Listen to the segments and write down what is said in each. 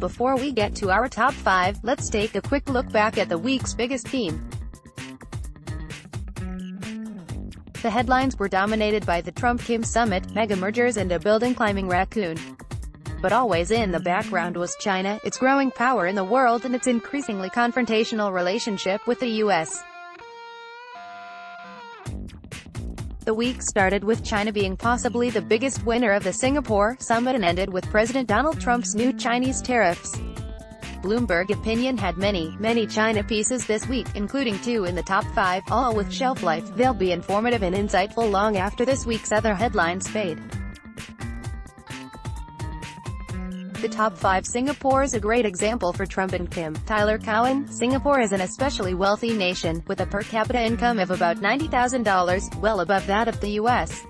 before we get to our top 5, let's take a quick look back at the week's biggest theme. The headlines were dominated by the Trump-Kim summit, mega mergers and a building-climbing raccoon. But always in the background was China, its growing power in the world and its increasingly confrontational relationship with the U.S. The week started with China being possibly the biggest winner of the Singapore summit and ended with President Donald Trump's new Chinese tariffs. Bloomberg Opinion had many China pieces this week, including 2 in the top 5, all with shelf life. They'll be informative and insightful long after this week's other headlines fade. The top 5. Singapore is a great example for Trump and Kim. Tyler Cowen. Singapore is an especially wealthy nation, with a per capita income of about $90,000, well above that of the U.S.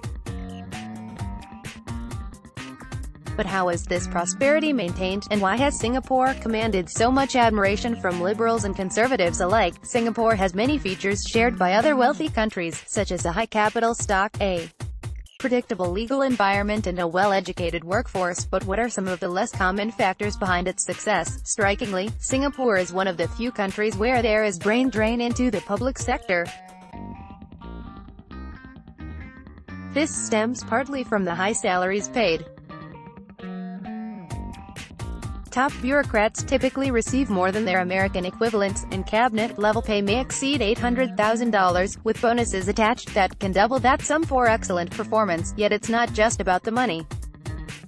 But how is this prosperity maintained, and why has Singapore commanded so much admiration from liberals and conservatives alike? Singapore has many features shared by other wealthy countries, such as a high capital stock, a predictable legal environment and a well-educated workforce, but what are some of the less common factors behind its success? Strikingly, Singapore is one of the few countries where there is brain drain into the public sector. This stems partly from the high salaries paid. Top bureaucrats typically receive more than their American equivalents, and cabinet-level pay may exceed $800,000, with bonuses attached that can double that sum for excellent performance. Yet it's not just about the money.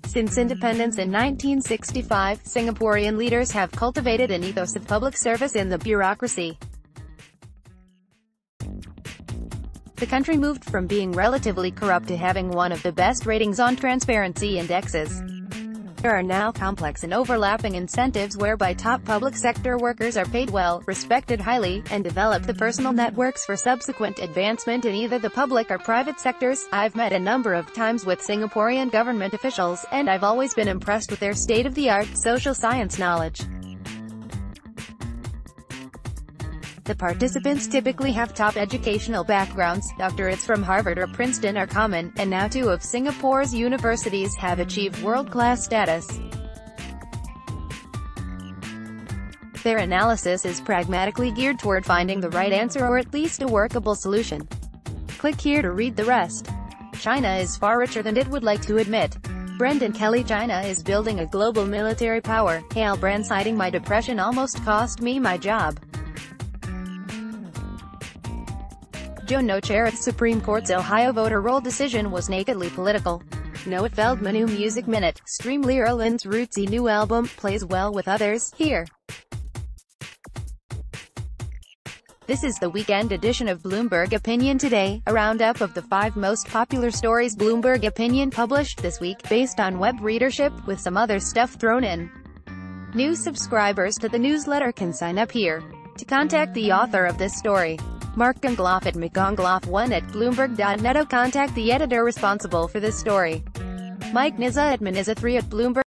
Since independence in 1965, Singaporean leaders have cultivated an ethos of public service in the bureaucracy. The country moved from being relatively corrupt to having one of the best ratings on transparency indexes. There are now complex and overlapping incentives whereby top public sector workers are paid well, respected highly, and develop the personal networks for subsequent advancement in either the public or private sectors. I've met a number of times with Singaporean government officials, and I've always been impressed with their state-of-the-art social science knowledge. The participants typically have top educational backgrounds. Doctorates from Harvard or Princeton are common, and now 2 of Singapore's universities have achieved world-class status. Their analysis is pragmatically geared toward finding the right answer or at least a workable solution. Click here to read the rest. China is far richer than it would like to admit. Brendan Kelly. China is building a global military power. Hale Brand citing my depression almost cost me my job. Joe No. Chair at Supreme Court's Ohio voter roll decision was nakedly political. Noah Feldman. New Music Minute. Stream Lyra Lynn's rootsy new album, plays well with others, here. This is the weekend edition of Bloomberg Opinion Today, a roundup of the 5 most popular stories Bloomberg Opinion published this week, based on web readership, with some other stuff thrown in. New subscribers to the newsletter can sign up here. To contact the author of this story, Mark Gongloff at mcgongloff1@bloomberg.net, or contact the editor responsible for this story, Mike Nizza at Maniza3 at Bloomberg.